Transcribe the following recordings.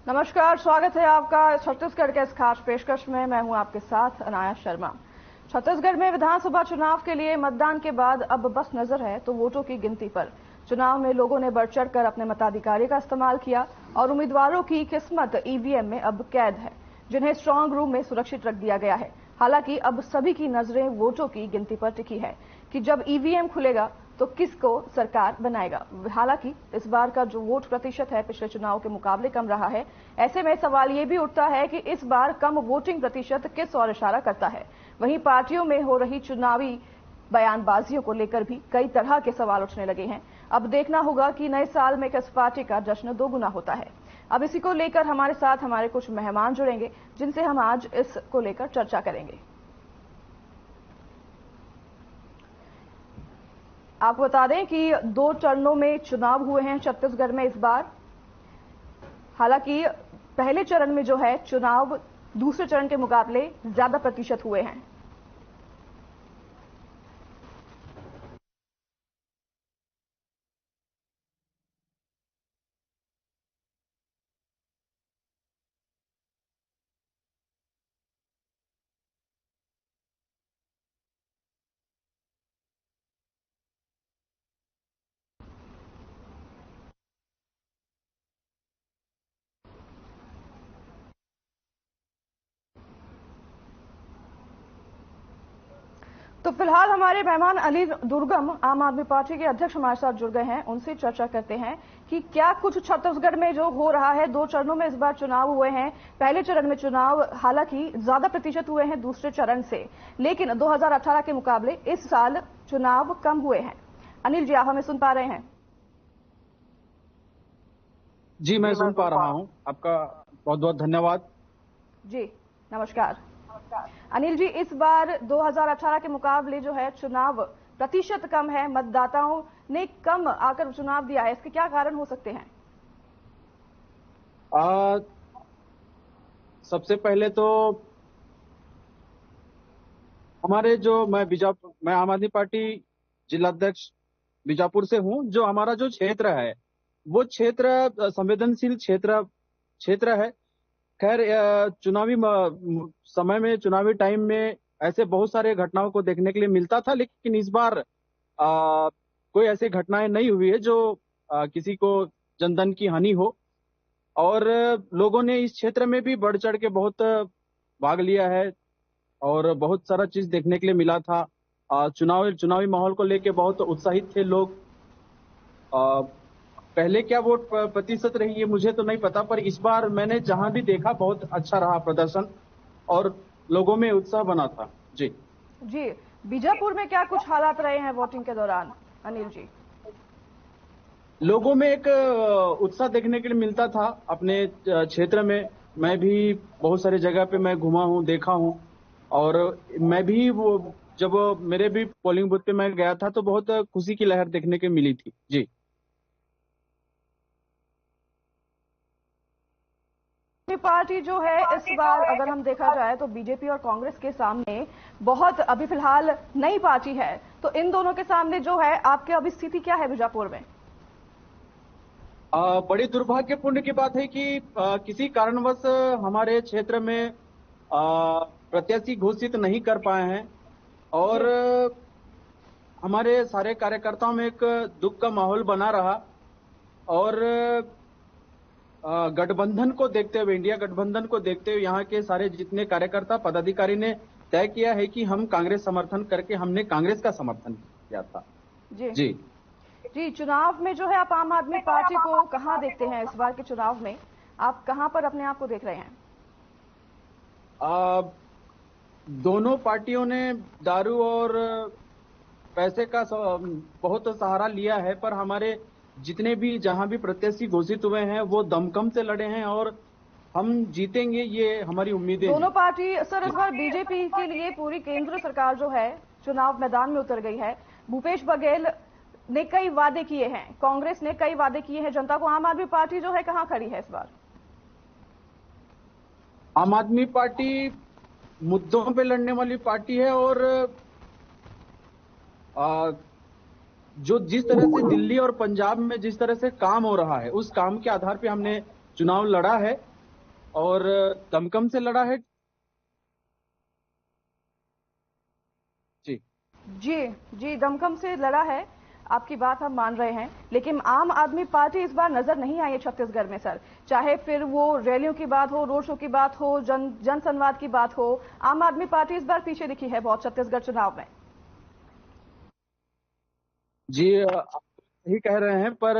नमस्कार, स्वागत है आपका छत्तीसगढ़ के इस खास पेशकश में। मैं हूं आपके साथ अनाया शर्मा। छत्तीसगढ़ में विधानसभा चुनाव के लिए मतदान के बाद अब बस नजर है तो वोटों की गिनती पर। चुनाव में लोगों ने बढ़ चढ़कर अपने मताधिकार का इस्तेमाल किया और उम्मीदवारों की किस्मत ईवीएम में अब कैद है, जिन्हें स्ट्रांग रूम में सुरक्षित रख दिया गया है। हालांकि अब सभी की नजरें वोटों की गिनती पर टिकी है कि जब ईवीएम खुलेगा तो किसको सरकार बनाएगा। हालांकि इस बार का जो वोट प्रतिशत है पिछले चुनाव के मुकाबले कम रहा है। ऐसे में सवाल ये भी उठता है कि इस बार कम वोटिंग प्रतिशत किस ओर इशारा करता है। वहीं पार्टियों में हो रही चुनावी बयानबाजियों को लेकर भी कई तरह के सवाल उठने लगे हैं। अब देखना होगा कि नए साल में किस पार्टी का जश्न दोगुना होता है। अब इसी को लेकर हमारे साथ हमारे कुछ मेहमान जुड़ेंगे, जिनसे हम आज इसको लेकर चर्चा करेंगे। आपको बता दें कि 2 चरणों में चुनाव हुए हैं छत्तीसगढ़ में इस बार। हालांकि पहले चरण में जो है चुनाव दूसरे चरण के मुकाबले ज्यादा प्रतिशत हुए हैं। तो फिलहाल हमारे मेहमान अनिल दुर्गम आम आदमी पार्टी के अध्यक्ष हमारे साथ जुड़ गए हैं। उनसे चर्चा करते हैं कि क्या कुछ छत्तीसगढ़ में जो हो रहा है। 2 चरणों में इस बार चुनाव हुए हैं। पहले चरण में चुनाव हालांकि ज्यादा प्रतिशत हुए हैं दूसरे चरण से, लेकिन 2018 के मुकाबले इस साल चुनाव कम हुए हैं। अनिल जी, आप हमें सुन पा रहे हैं? जी, मैं सुन पा रहा हूं। आपका बहुत बहुत धन्यवाद। जी नमस्कार। अनिल जी, इस बार 2018 के मुकाबले जो है चुनाव प्रतिशत कम है, मतदाताओं ने कम आकर चुनाव दिया है। इसके क्या कारण हो सकते हैं? सबसे पहले तो हमारे जो मैं आम आदमी पार्टी जिलाध्यक्ष बीजापुर से हूं। जो हमारा जो क्षेत्र है वो क्षेत्र संवेदनशील क्षेत्र है। खैर, चुनावी समय में, चुनावी टाइम में ऐसे बहुत सारे घटनाओं को देखने के लिए मिलता था, लेकिन इस बार कोई ऐसी घटनाएं नहीं हुई है जो किसी को जनधन की हानि हो। और लोगों ने इस क्षेत्र में भी बढ़ चढ़ के बहुत भाग लिया है और बहुत सारा चीज देखने के लिए मिला था। चुनावी माहौल को लेके बहुत उत्साहित थे लोग। पहले क्या वोट प्रतिशत रही है मुझे तो नहीं पता, पर इस बार मैंने जहां भी देखा बहुत अच्छा रहा प्रदर्शन और लोगों में उत्साह बना था। जी जी, बीजापुर में क्या कुछ हालात रहे हैं वोटिंग के दौरान अनिल जी? लोगों में एक उत्साह देखने के लिए मिलता था अपने क्षेत्र में। मैं भी बहुत सारी जगह पे मैं घुमा हूँ, देखा हूँ। और मैं भी जब मेरे भी पोलिंग बूथ पे मैं गया था तो बहुत खुशी की लहर देखने के मिली थी। जी, पार्टी जो है इस बार अगर हम देखा जाए तो बीजेपी और कांग्रेस के सामने बहुत अभी फिलहाल नई पार्टी है, तो इन दोनों के सामने जो है आपके अभी स्थिति क्या है बीजापुर में? बड़ी दुर्भाग्यपूर्ण की बात है कि किसी कारणवश हमारे क्षेत्र में प्रत्याशी घोषित नहीं कर पाए हैं और हमारे सारे कार्यकर्ताओं में एक दुख का माहौल बना रहा। और गठबंधन को देखते हुए, इंडिया गठबंधन को देखते हुए यहाँ के सारे जितने कार्यकर्ता पदाधिकारी ने तय किया है कि हम कांग्रेस समर्थन करके हमने कांग्रेस का समर्थन किया था। जी जी जी, चुनाव में जो है आप आम आदमी पार्टी को कहां देखते हैं? इस बार के चुनाव में आप कहां पर अपने आप को देख रहे हैं? दोनों पार्टियों ने दारू और पैसे का बहुत सहारा लिया है, पर हमारे जितने भी जहां भी प्रत्याशी घोषित हुए हैं वो दमखम से लड़े हैं और हम जीतेंगे, ये हमारी उम्मीदें दोनों हैं। पार्टी सर, इस बार बीजेपी के लिए पूरी केंद्र सरकार जो है चुनाव मैदान में उतर गई है। भूपेश बघेल ने कई वादे किए हैं, कांग्रेस ने कई वादे किए हैं जनता को। आम आदमी पार्टी जो है कहां खड़ी है इस बार? आम आदमी पार्टी मुद्दों पे लड़ने वाली पार्टी है और आ, जो जिस तरह से दिल्ली और पंजाब में जिस तरह से काम हो रहा है उस काम के आधार पे हमने चुनाव लड़ा है। और दमकम से लड़ा है। जी जी जी, दमकम से लड़ा है, आपकी बात हम मान रहे हैं, लेकिन आम आदमी पार्टी इस बार नजर नहीं आई है छत्तीसगढ़ में सर। चाहे फिर वो रैलियों की बात हो, रोड शो की बात हो, जन संवाद की बात हो, आम आदमी पार्टी इस बार पीछे दिखी है बहुत छत्तीसगढ़ चुनाव में। जी, आप सही कह रहे हैं, पर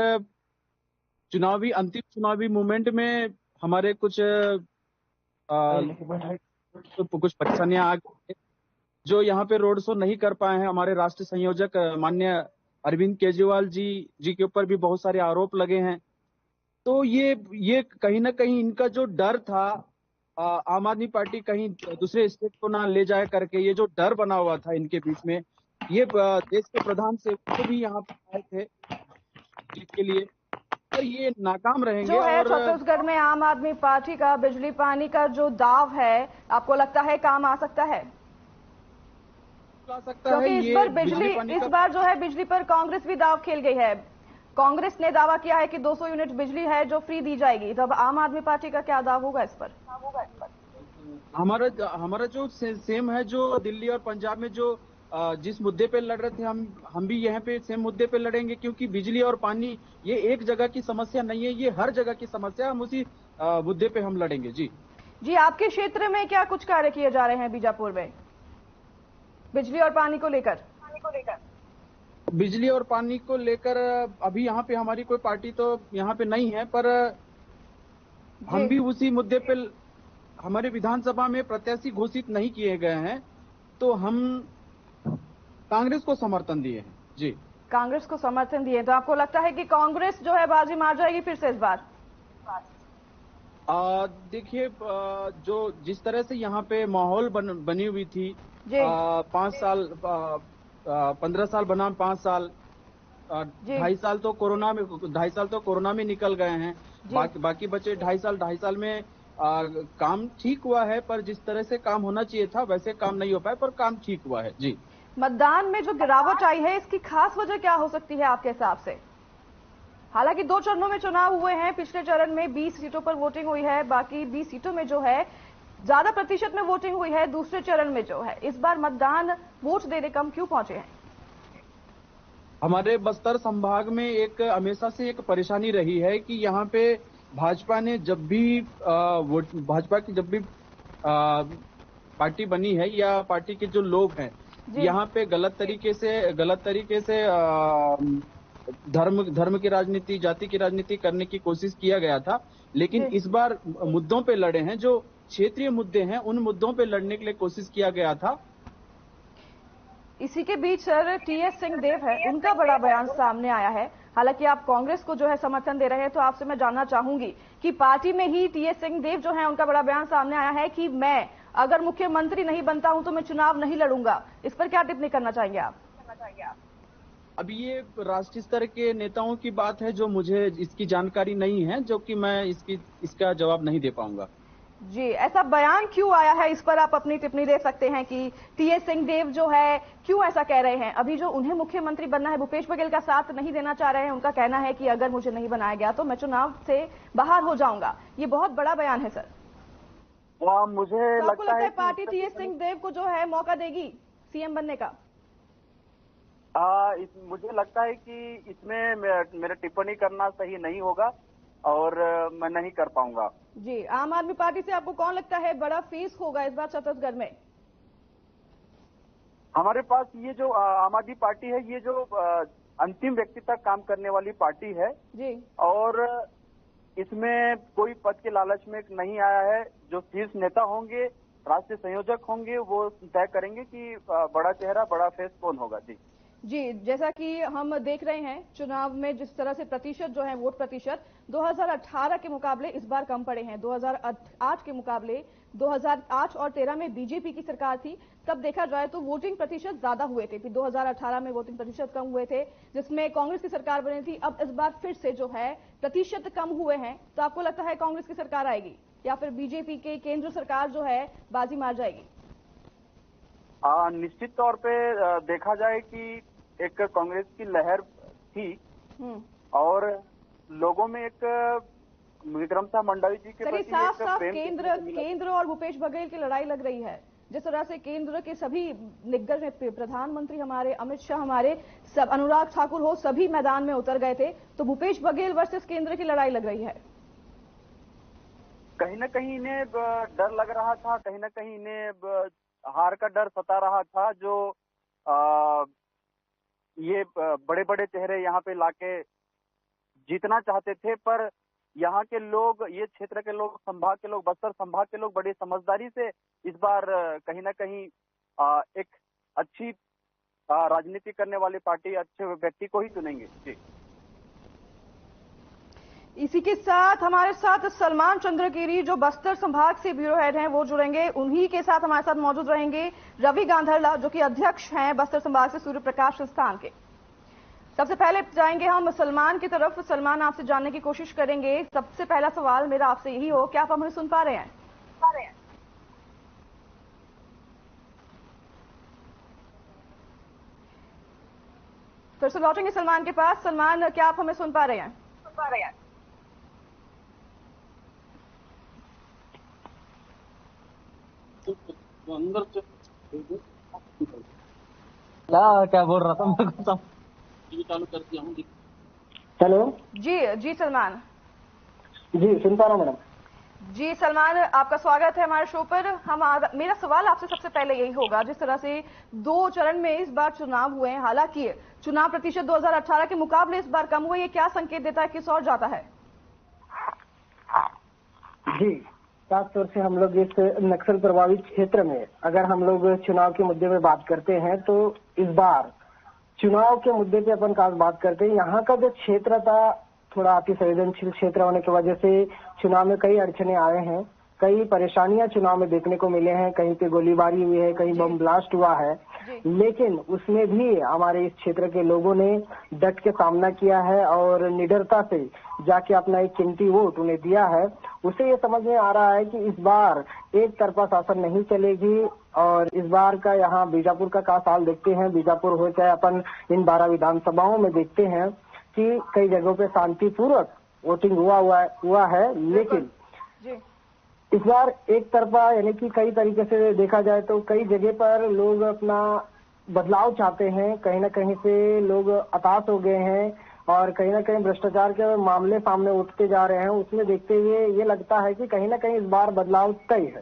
अंतिम चुनावी मूवमेंट में हमारे कुछ परेशानियां आ गई, जो यहाँ पे रोड शो नहीं कर पाए हैं। हमारे राष्ट्रीय संयोजक माननीय अरविंद केजरीवाल जी के ऊपर भी बहुत सारे आरोप लगे हैं। तो ये कहीं ना कहीं इनका जो डर था, आम आदमी पार्टी कहीं दूसरे स्टेट को ना ले जाए करके, ये जो डर बना हुआ था इनके बीच में, ये देश के प्रधान से वो भी यहाँ पे आए थे जीत के लिए, पर ये नाकाम रहेंगे। जो है और छत्तीसगढ़ में आम आदमी पार्टी का बिजली पानी का जो दाव है, आपको लगता है काम आ सकता है? आ सकता है क्योंकि इस ये बार बिजली पानी इस का। बार जो है बिजली पर कांग्रेस भी दाव खेल गई है। कांग्रेस ने दावा किया है कि 200 यूनिट बिजली है जो फ्री दी जाएगी, तब आम आदमी पार्टी का क्या दाव होगा इस पर? हमारा हमारा जो सेम है, जो दिल्ली और पंजाब में जो जिस मुद्दे पे लड़ रहे थे, हम भी यहाँ पे सेम मुद्दे पे लड़ेंगे, क्योंकि बिजली और पानी ये एक जगह की समस्या नहीं है, ये हर जगह की समस्या है। हम उसी मुद्दे पे हम लड़ेंगे। जी जी, आपके क्षेत्र में क्या कुछ कार्य किए जा रहे हैं बीजापुर में बिजली और पानी को लेकर? बिजली और पानी को लेकर अभी यहाँ पे हमारी कोई पार्टी तो यहाँ पे नहीं है, पर हम जी भी उसी मुद्दे पे, हमारे विधानसभा में प्रत्याशी घोषित नहीं किए गए हैं, तो हम कांग्रेस को समर्थन दिए हैं। जी, कांग्रेस को समर्थन दिए, तो आपको लगता है कि कांग्रेस जो है बाजी मार जाएगी फिर से इस बार? देखिए, जो जिस तरह से यहाँ पे माहौल बनी हुई थी, जी 5 साल, 15 साल बनाम 5 साल, जी 2.5 साल तो कोरोना में, 2.5 साल तो कोरोना में निकल गए हैं। जी बाकी बचे 2.5 साल में काम ठीक हुआ है, पर जिस तरह से काम होना चाहिए था वैसे काम नहीं हो पाया, पर काम ठीक हुआ है। जी, मतदान में जो गिरावट आई है, इसकी खास वजह क्या हो सकती है आपके हिसाब से? हालांकि 2 चरणों में चुनाव हुए हैं, पिछले चरण में 20 सीटों पर वोटिंग हुई है, बाकी 20 सीटों में जो है ज्यादा प्रतिशत में वोटिंग हुई है। दूसरे चरण में जो है इस बार मतदान वोट देने कम क्यों पहुंचे हैं? हमारे बस्तर संभाग में एक हमेशा से एक परेशानी रही है कि यहाँ पे भाजपा ने जब भी भाजपा की जब भी पार्टी बनी है, या पार्टी के जो लोग हैं, जी यहाँ पे गलत तरीके से धर्म की राजनीति, जाति की राजनीति करने की कोशिश किया गया था। लेकिन जी इस बार मुद्दों पे लड़े हैं, जो क्षेत्रीय मुद्दे हैं, उन मुद्दों पे लड़ने के लिए कोशिश किया गया था। इसी के बीच सर टीएस सिंहदेव है, उनका बड़ा बयान सामने आया है। हालांकि आप कांग्रेस को जो है समर्थन दे रहे हैं, तो आपसे मैं जानना चाहूंगी कि पार्टी में ही टीएस सिंहदेव जो है उनका बड़ा बयान सामने आया है कि मैं अगर मुख्यमंत्री नहीं बनता हूं तो मैं चुनाव नहीं लड़ूंगा। इस पर क्या टिप्पणी करना चाहेंगे आप? अब ये राष्ट्रीय स्तर के नेताओं की बात है, जो मुझे इसकी जानकारी नहीं है, जो कि मैं इसका जवाब नहीं दे पाऊंगा। जी, ऐसा बयान क्यों आया है, इस पर आप अपनी टिप्पणी दे सकते हैं कि टीएस सिंहदेव जो है क्यों ऐसा कह रहे हैं? अभी जो उन्हें मुख्यमंत्री बनना है, भूपेश बघेल का साथ नहीं देना चाह रहे हैं। उनका कहना है कि अगर मुझे नहीं बनाया गया तो मैं चुनाव से बाहर हो जाऊंगा। ये बहुत बड़ा बयान है सर। मुझे तो आपको लगता लगता है है पार्टी कि टीएस सिंहदेव को जो है मौका देगी सीएम बनने का? मुझे लगता है कि इसमें मेरा टिप्पणी करना सही नहीं होगा और मैं नहीं कर पाऊंगा। जी, आम आदमी पार्टी से आपको कौन लगता है बड़ा फेस होगा इस बार छत्तीसगढ़ में? हमारे पास ये जो आम आदमी पार्टी है, ये जो अंतिम व्यक्ति तक काम करने वाली पार्टी है जी और इसमें कोई पद के लालच में नहीं आया है। जो शीर्ष नेता होंगे, राष्ट्रीय संयोजक होंगे, वो तय करेंगे कि बड़ा चेहरा, बड़ा फेस कौन होगा। जी जी, जैसा कि हम देख रहे हैं चुनाव में जिस तरह से प्रतिशत जो है वोट प्रतिशत 2018 के मुकाबले इस बार कम पड़े हैं। 2008 के मुकाबले 2008 और 13 में बीजेपी की सरकार थी, तब देखा जाए तो वोटिंग प्रतिशत ज्यादा हुए थे। फिर 2018 में वोटिंग प्रतिशत कम हुए थे, जिसमें कांग्रेस की सरकार बनी थी। अब इस बार फिर से जो है प्रतिशत कम हुए हैं, तो आपको लगता है कांग्रेस की सरकार आएगी या फिर बीजेपी के केंद्र सरकार जो है बाजी मार जाएगी? निश्चित तौर पे देखा जाए कि एक कांग्रेस की लहर थी और लोगों में एक विक्रम साह मंडावी जी के सर, ये प्रति साफ एक साफ प्रेम केंद्र और भूपेश बघेल की लड़ाई लग रही है। जिस तरह से केंद्र के सभी दिग्गज प्रधानमंत्री हमारे, अमित शाह हमारे, सब अनुराग ठाकुर हो, सभी मैदान में उतर गए थे, तो भूपेश बघेल वर्सेस केंद्र की लड़ाई लग रही है। कहीं ना कहीं इन्हें डर लग रहा था, कहीं ना कहीं इन्हें हार का डर सता रहा था, जो ये बड़े बड़े चेहरे यहाँ पे लाके जीतना चाहते थे। पर यहाँ के लोग, ये क्षेत्र के लोग, संभाग के लोग, बस्तर संभाग के लोग बड़ी समझदारी से इस बार कहीं ना कहीं एक अच्छी राजनीति करने वाली पार्टी, अच्छे व्यक्ति को ही चुनेंगे। जी, इसी के साथ हमारे साथ सलमान चंद्रगिरी जो बस्तर संभाग से ब्यूरो हेड हैं वो जुड़ेंगे। उन्हीं के साथ हमारे साथ मौजूद रहेंगे रवि गांधरला जो कि अध्यक्ष हैं बस्तर संभाग से सूर्य प्रकाश संस्थान के। सबसे पहले जाएंगे हम सलमान की तरफ। सलमान, आपसे जानने की कोशिश करेंगे। सबसे पहला सवाल मेरा आपसे यही हो, क्या आप हमें सुन पा रहे हैं? फिर से लौटेंगे सलमान के पास। सलमान, क्या आप हमें सुन पा रहे हैं? अंदर क्या बोल रहा था, मेरे को टीवी चालू कर दिया हूँ। हेलो जी सलमान। जी, सुन पा रहा हूँ मैडम। जी सलमान, आपका स्वागत है हमारे शो पर। मेरा सवाल आपसे सबसे पहले यही होगा, जिस तरह से 2 चरण में इस बार चुनाव हुए हैं, हालांकि चुनाव प्रतिशत 2018 के मुकाबले इस बार कम हुआ, ये क्या संकेत देता है, किस और जाता है? जी, खास तौर से हम लोग इस नक्सल प्रभावित क्षेत्र में अगर हम लोग चुनाव के मुद्दे में बात करते हैं तो इस बार चुनाव के मुद्दे पे अपन खास बात करते हैं। यहाँ का जो क्षेत्र था थोड़ा अति संवेदनशील क्षेत्र होने की वजह से चुनाव में कई अड़चने आए हैं, कई परेशानियां चुनाव में देखने को मिले हैं। कहीं पे गोलीबारी हुई है, कहीं बम ब्लास्ट हुआ है, लेकिन उसमें भी हमारे इस क्षेत्र के लोगों ने डट के सामना किया है और निडरता से जाके अपना एक कीमती वोट उन्हें दिया है। उसे ये समझ में आ रहा है कि इस बार एक तरफा शासन नहीं चलेगी और इस बार का यहाँ बीजापुर का खास हाल देखते हैं। बीजापुर हो चाहे अपन इन 12 विधानसभाओं में देखते हैं कि कई जगहों पे शांतिपूर्वक वोटिंग हुआ है, लेकिन इस बार एक तरफा यानी कि कई तरीके से देखा जाए तो कई जगह पर लोग अपना बदलाव चाहते हैं। कहीं ना कहीं से लोग हताश हो गए हैं और कहीं ना कहीं भ्रष्टाचार के मामले सामने उठते जा रहे हैं। उसमें देखते हुए ये लगता है कि कहीं ना कहीं इस बार बदलाव तय है।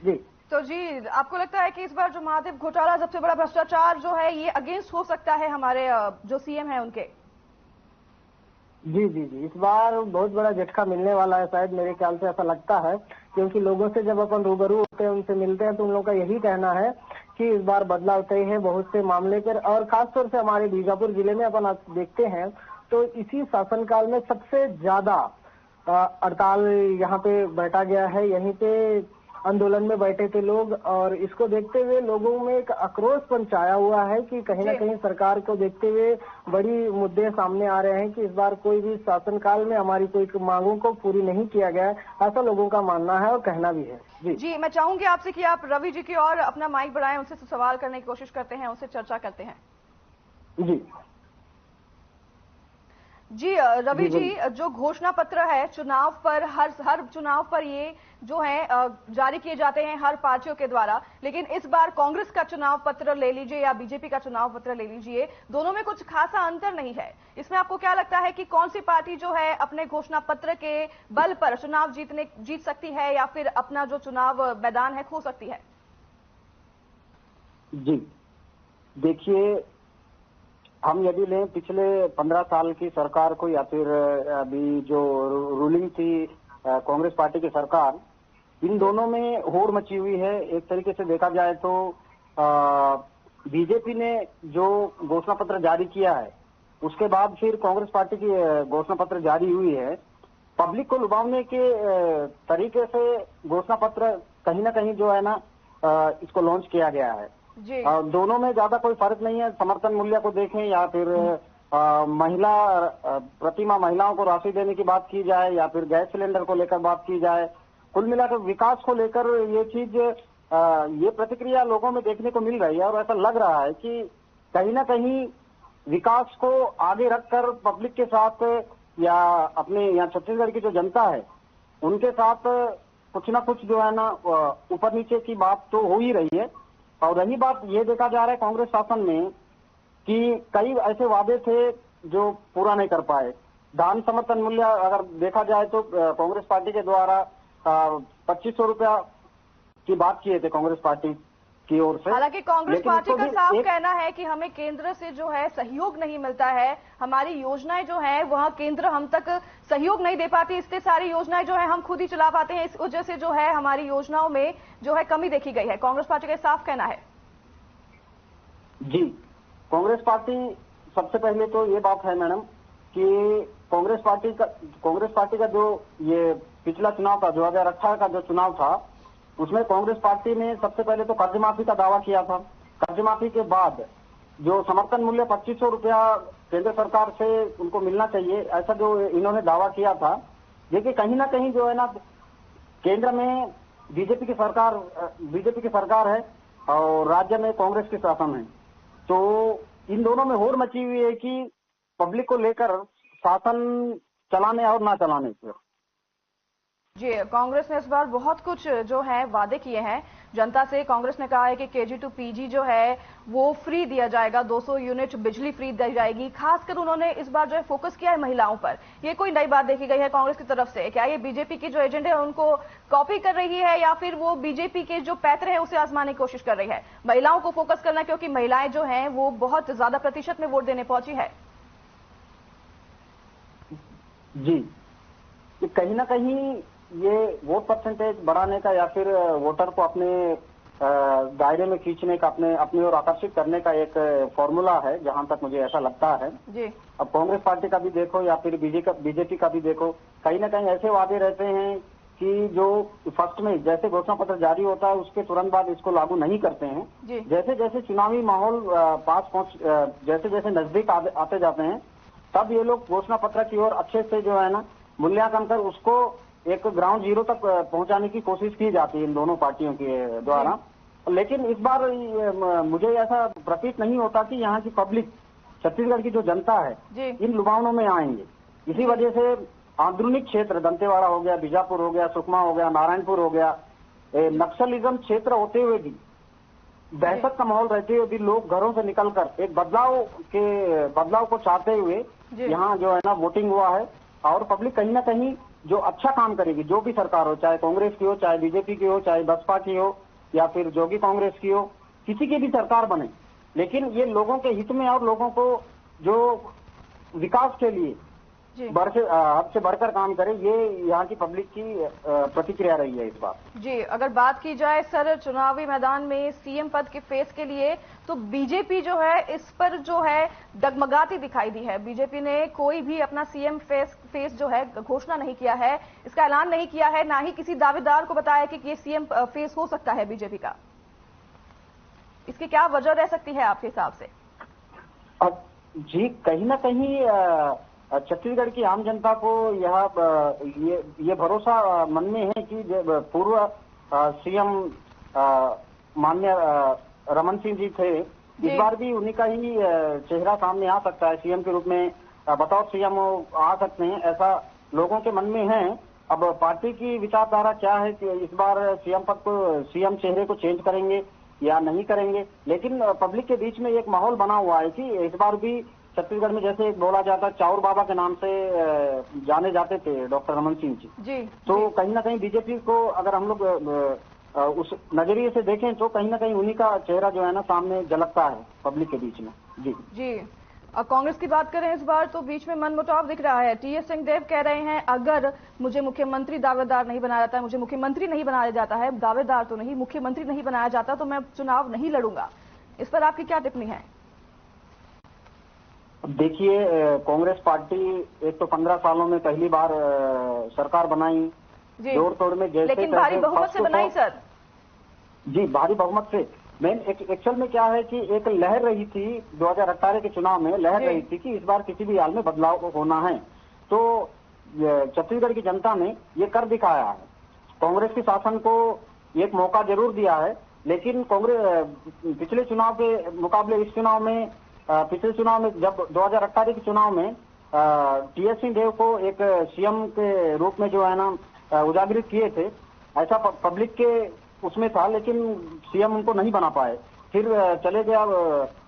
जी, तो जी, आपको लगता है कि इस बार जो महादेव घोटाला, सबसे बड़ा भ्रष्टाचार जो है, ये अगेंस्ट हो सकता है हमारे जो सीएम है उनके? जी जी जी, इस बार बहुत बड़ा झटका मिलने वाला है, शायद मेरे ख्याल से ऐसा लगता है, क्योंकि लोगों से जब अपन रूबरू होते हैं, उनसे मिलते हैं, तो उन लोगों का यही कहना है कि इस बार बदलाव तय है बहुत से मामले पर। और खासतौर से हमारे बीजापुर जिले में अपन देखते हैं तो इसी शासनकाल में सबसे ज्यादा हड़ताल यहाँ पे बैठा गया है, यहीं पे आंदोलन में बैठे थे लोग। और इसको देखते हुए लोगों में एक आक्रोशपन छाया हुआ है कि कहीं ना कहीं सरकार को देखते हुए बड़ी मुद्दे सामने आ रहे हैं कि इस बार कोई भी शासनकाल में हमारी कोई मांगों को पूरी नहीं किया गया है, ऐसा लोगों का मानना है और कहना भी है। जी, मैं चाहूंगी आपसे कि आप रवि जी की और अपना माइक बढ़ाएं, उनसे सवाल करने की कोशिश करते हैं, उनसे चर्चा करते हैं। जी रवि जी, जो घोषणा पत्र है चुनाव पर, हर चुनाव पर ये जो है जारी किए जाते हैं हर पार्टियों के द्वारा, लेकिन इस बार कांग्रेस का चुनाव पत्र ले लीजिए या बीजेपी का चुनाव पत्र ले लीजिए, दोनों में कुछ खासा अंतर नहीं है। इसमें आपको क्या लगता है कि कौन सी पार्टी जो है अपने घोषणा पत्र के बल पर चुनाव जीत सकती है या फिर अपना जो चुनाव मैदान है खो सकती है? जी देखिए, हम यदि लें पिछले 15 साल की सरकार को या फिर अभी जो रूलिंग थी कांग्रेस पार्टी की सरकार, इन दोनों में होड़ मची हुई है। एक तरीके से देखा जाए तो बीजेपी ने जो घोषणा पत्र जारी किया है उसके बाद फिर कांग्रेस पार्टी की घोषणा पत्र जारी हुई है। पब्लिक को लुभावने के तरीके से घोषणा पत्र कहीं ना कहीं जो है ना इसको लॉन्च किया गया है। दोनों में ज्यादा कोई फर्क नहीं है। समर्थन मूल्य को देखें या फिर महिला प्रतिमा महिलाओं को राशि देने की बात की जाए या फिर गैस सिलेंडर को लेकर बात की जाए, कुल मिलाकर विकास को लेकर ये चीज ये प्रतिक्रिया लोगों में देखने को मिल रही है। और ऐसा लग रहा है कि कहीं ना कहीं विकास को आगे रखकर पब्लिक के साथ या अपने यहाँ छत्तीसगढ़ की जो जनता है उनके साथ कुछ ना कुछ जो है ना ऊपर नीचे की बात तो हो ही रही है। और रही बात ये देखा जा रहा है कांग्रेस शासन में कि कई ऐसे वादे थे जो पूरा नहीं कर पाए। धान समर्थन मूल्य अगर देखा जाए तो कांग्रेस पार्टी के द्वारा 2500 रुपया की बात किए थे कांग्रेस पार्टी की ओर से। हालांकि कांग्रेस पार्टी का साफ कहना है कि हमें केंद्र से जो है सहयोग नहीं मिलता है, हमारी योजनाएं जो है वह केंद्र हम तक सहयोग नहीं दे पाती, इसलिए सारी योजनाएं जो है हम खुद ही चला पाते हैं, इस वजह से जो है हमारी योजनाओं में जो है कमी देखी गई है। कांग्रेस पार्टी का साफ कहना है। जी, कांग्रेस पार्टी सबसे पहले तो ये बात है मैडम कि कांग्रेस पार्टी का जो ये पिछला चुनाव था 2018 का जो चुनाव था उसमें कांग्रेस पार्टी ने सबसे पहले तो कर्ज माफी का दावा किया था। कर्ज माफी के बाद जो समर्थन मूल्य 2500 रुपया केंद्र सरकार से उनको मिलना चाहिए, ऐसा जो इन्होंने दावा किया था, देखिए कहीं ना कहीं जो है ना केंद्र में बीजेपी की सरकार है और राज्य में कांग्रेस की शासन है, तो इन दोनों में होड़ मची हुई है कि पब्लिक को लेकर शासन चलाने और ना चलाने से। जी, कांग्रेस ने इस बार बहुत कुछ जो है वादे किए हैं जनता से। कांग्रेस ने कहा है कि केजी टू पीजी जो है वो फ्री दिया जाएगा, 200 यूनिट बिजली फ्री दी जाएगी। खासकर उन्होंने इस बार जो है फोकस किया है महिलाओं पर। ये कोई नई बात देखी गई है कांग्रेस की तरफ से? क्या ये बीजेपी की जो एजेंडे है उनको कॉपी कर रही है या फिर वो बीजेपी के जो पैतरे हैं उसे आजमाने की कोशिश कर रही है? महिलाओं को फोकस करना, क्योंकि महिलाएं जो है वो बहुत ज्यादा प्रतिशत में वोट देने पहुंची है। जी, कहीं ना कहीं ये वोट परसेंटेज बढ़ाने का या फिर वोटर को अपने दायरे में खींचने का, अपनी ओर आकर्षित करने का एक फॉर्मूला है, जहां तक मुझे ऐसा लगता है। जी। अब कांग्रेस पार्टी का भी देखो या फिर बीजेपी का भी देखो, कहीं ना कहीं ऐसे वादे रहते हैं कि जो फर्स्ट में जैसे घोषणा पत्र जारी होता है उसके तुरंत बाद इसको लागू नहीं करते हैं। जैसे जैसे चुनावी माहौल जैसे जैसे नजदीक आते जाते हैं तब ये लोग घोषणा पत्र की ओर अच्छे से जो है ना मूल्यांकन कर उसको एक ग्राउंड जीरो तक पहुंचाने की कोशिश की जाती है इन दोनों पार्टियों के द्वारा। लेकिन इस बार मुझे ऐसा प्रतीत नहीं होता कि यहाँ की पब्लिक, छत्तीसगढ़ की जो जनता है इन लुभावनों में आएंगे। इसी वजह से आंदरूनिक क्षेत्र दंतेवाड़ा हो गया, बीजापुर हो गया, सुकमा हो गया, नारायणपुर हो गया, नक्सलिज्म क्षेत्र होते हुए भी, दहशत का माहौल रहते हुए भी लोग घरों से निकलकर एक बदलाव को चाहते हुए यहाँ जो है ना वोटिंग हुआ है। और पब्लिक कहीं ना कहीं जो अच्छा काम करेगी, जो भी सरकार हो, चाहे कांग्रेस की हो, चाहे बीजेपी की हो, चाहे बसपा की हो या फिर जोगी कांग्रेस की हो, किसी की भी सरकार बने, लेकिन ये लोगों के हित में और लोगों को जो विकास के लिए हद से बढ़कर काम करे, ये यहाँ की पब्लिक की प्रतिक्रिया रही है इस बार। जी, अगर बात की जाए सर चुनावी मैदान में सीएम पद के फेस के लिए, तो बीजेपी जो है इस पर जो है डगमगाती दिखाई दी है। बीजेपी ने कोई भी अपना सीएम फेस जो है घोषणा नहीं किया है, इसका ऐलान नहीं किया है, ना ही किसी दावेदार को बताया कि ये सीएम फेस हो सकता है बीजेपी का। इसकी क्या वजह रह सकती है आपके हिसाब से? जी, कहीं ना कहीं छत्तीसगढ़ की आम जनता को ये भरोसा मन में है कि पूर्व सीएम माननीय रमन सिंह जी थे, इस बार भी उन्हीं का ही चेहरा सामने आ सकता है, सीएम के रूप में बतौर सीएम आ सकते हैं, ऐसा लोगों के मन में है। अब पार्टी की विचारधारा क्या है कि इस बार सीएम चेहरे को चेंज करेंगे या नहीं करेंगे, लेकिन पब्लिक के बीच में एक माहौल बना हुआ है कि इस बार भी छत्तीसगढ़ में जैसे बोला जाता, चाउर बाबा के नाम से जाने जाते थे डॉक्टर रमन सिंह जी। तो कहीं ना कहीं बीजेपी को अगर हम लोग उस नजरिए से देखें तो कहीं ना कहीं उन्हीं का चेहरा जो है ना सामने झलकता है पब्लिक के बीच में। जी। अब कांग्रेस की बात करें इस बार तो बीच में मनमुटाव दिख रहा है। टीएस सिंहदेव कह रहे हैं अगर मुझे मुख्यमंत्री दावेदार नहीं बनाया जाता है, मुझे मुख्यमंत्री नहीं बनाया जाता है, दावेदार तो नहीं, मुख्यमंत्री नहीं बनाया जाता तो मैं चुनाव नहीं लड़ूंगा। इस पर आपकी क्या टिप्पणी है? देखिए, कांग्रेस पार्टी एक तो 15 सालों में पहली बार सरकार बनाई, जोड़ तोड़ में जैसे, लेकिन भारी बहुमत से बनाई सर। जी, भारी बहुमत से। मेन एक्चुअल में क्या है कि एक लहर रही थी 2018 के चुनाव में, लहर रही थी कि इस बार किसी भी हाल में बदलाव होना है, तो छत्तीसगढ़ की जनता ने ये कर दिखाया है। कांग्रेस के शासन को एक मौका जरूर दिया है, लेकिन कांग्रेस पिछले चुनाव के मुकाबले इस चुनाव में, पिछले चुनाव में जब 2018 के चुनाव में टीएस सिंहदेव को एक सीएम के रूप में जो है ना उजागरित किए थे, ऐसा पब्लिक के उसमें था, लेकिन सीएम उनको नहीं बना पाए। फिर चले गया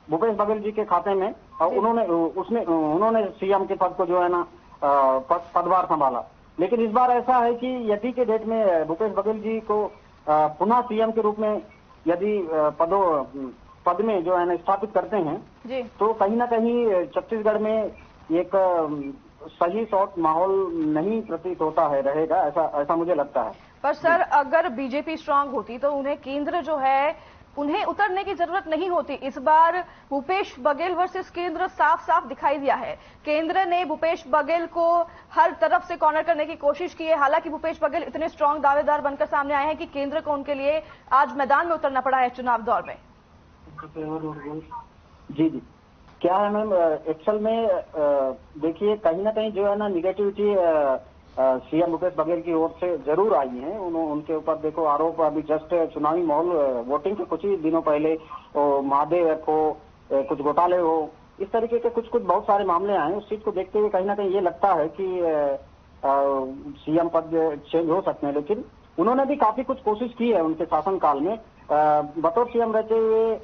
भूपेश बघेल जी के खाते में और उन्होंने सीएम के पद को जो है ना पदभार संभाला। लेकिन इस बार ऐसा है कि यदि के डेट में भूपेश बघेल जी को पुनः सीएम के रूप में यदि पद में जो है ना स्थापित करते हैं जी, तो कहीं ना कहीं छत्तीसगढ़ में एक सही सॉफ्ट माहौल नहीं प्रतीत होता है रहेगा, ऐसा मुझे लगता है। पर सर, अगर बीजेपी स्ट्रांग होती तो उन्हें केंद्र जो है उन्हें उतरने की जरूरत नहीं होती। इस बार भूपेश बघेल वर्सेस केंद्र साफ साफ दिखाई दिया है। केंद्र ने भूपेश बघेल को हर तरफ से कॉर्नर करने की कोशिश की है। हालांकि भूपेश बघेल इतने स्ट्रांग दावेदार बनकर सामने आए हैं कि केंद्र को उनके लिए आज मैदान में उतरना पड़ा है चुनाव दौर में। जी जी, क्या है मैम, एक्चुअल में देखिए कहीं ना कहीं जो है ना निगेटिविटी सीएम भूपेश बघेल की ओर से जरूर आई है। उनके ऊपर देखो आरोप, अभी जस्ट चुनावी माहौल, वोटिंग के कुछ ही दिनों पहले महादेव को कुछ घोटाले हो, इस तरीके के कुछ बहुत सारे मामले आए। उस चीज को देखते हुए कहीं ना कहीं ये लगता है कि सीएम पद चेंज हो सकते हैं। लेकिन उन्होंने भी काफी कुछ कोशिश की है उनके शासनकाल में। बतौर सीएम रहते हुए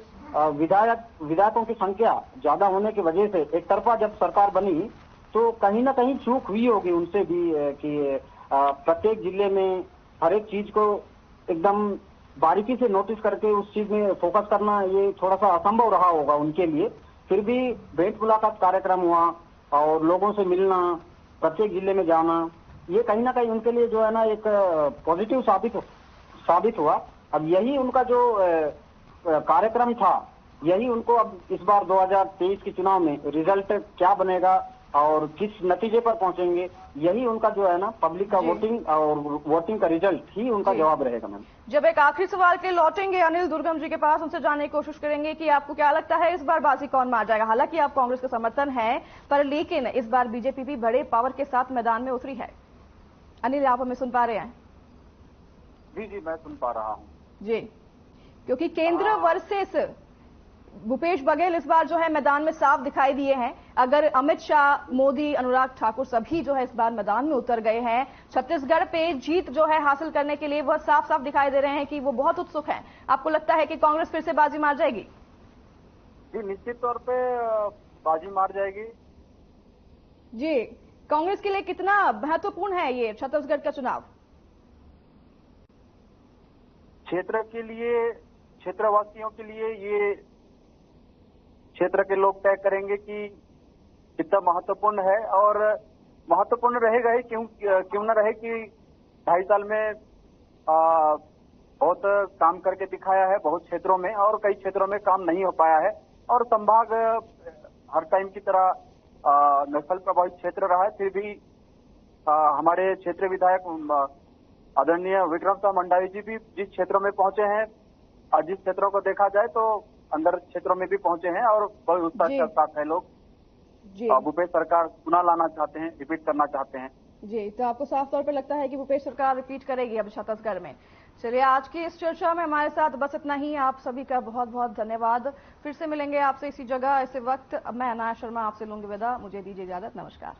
विधायकों की संख्या ज्यादा होने की वजह से एक तरफा जब सरकार बनी तो कहीं ना कहीं चूक हुई होगी उनसे भी कि प्रत्येक जिले में हर एक चीज को एकदम बारीकी से नोटिस करके उस चीज में फोकस करना ये थोड़ा सा असंभव रहा होगा उनके लिए। फिर भी भेंट मुलाकात कार्यक्रम हुआ और लोगों से मिलना, प्रत्येक जिले में जाना, ये कहीं ना कहीं उनके लिए जो है ना एक पॉजिटिव साबित हुआ। अब यही उनका जो कार्यक्रम था, यही उनको अब इस बार 2023 के चुनाव में रिजल्ट क्या बनेगा और किस नतीजे पर पहुंचेंगे, यही उनका जो है ना पब्लिक का वोटिंग का रिजल्ट ही उनका जवाब रहेगा। मैम, जब एक आखिरी सवाल के लौटेंगे अनिल दुर्गम जी के पास, उनसे जानने की कोशिश करेंगे कि आपको क्या लगता है इस बार बाजी कौन मार जाएगा। हालांकि आप कांग्रेस के समर्थन है, पर लेकिन इस बार बीजेपी भी बड़े पावर के साथ मैदान में उतरी है। अनिल, आप हमें सुन पा रहे हैं? जी जी, मैं सुन पा रहा हूँ जी, क्योंकि केंद्र वर्सेस भूपेश बघेल इस बार जो है मैदान में साफ दिखाई दिए हैं। अगर अमित शाह, मोदी, अनुराग ठाकुर सभी जो है इस बार मैदान में उतर गए हैं, छत्तीसगढ़ पे जीत जो है हासिल करने के लिए वह साफ साफ दिखाई दे रहे हैं कि वो बहुत उत्सुक हैं। आपको लगता है कि कांग्रेस फिर से बाजी मार जाएगी? जी, निश्चित तौर पे बाजी मार जाएगी। जी, कांग्रेस के लिए कितना महत्वपूर्ण है ये छत्तीसगढ़ का चुनाव? क्षेत्र के लिए, क्षेत्रवासियों के लिए ये क्षेत्र के लोग तय करेंगे कि कितना महत्वपूर्ण है, और महत्वपूर्ण रहेगा ही क्यों न रहे कि 2.5 साल में बहुत काम करके दिखाया है बहुत क्षेत्रों में, और कई क्षेत्रों में काम नहीं हो पाया है। और संभाग हर टाइम की तरह नक्सल प्रभावित क्षेत्र रहा है, फिर भी हमारे क्षेत्रीय विधायक आदरणीय विक्रम साह मंडावी जी भी जिस क्षेत्रों में पहुंचे हैं, जिस क्षेत्रों को देखा जाए तो अंदर क्षेत्रों में भी पहुंचे हैं और बहुत उत्साह के साथ है लोग। भूपेश सरकार पुनः लाना चाहते हैं, रिपीट करना चाहते हैं। जी, तो आपको साफ तौर पर लगता है कि भूपेश सरकार रिपीट करेगी अब छत्तीसगढ़ में। चलिए, आज की इस चर्चा में हमारे साथ बस इतना ही। आप सभी का बहुत बहुत धन्यवाद। फिर से मिलेंगे आपसे इसी जगह इसी वक्त। मैं अनाया शर्मा आपसे लूंगी विदा। मुझे दीजिए इजाजत। नमस्कार।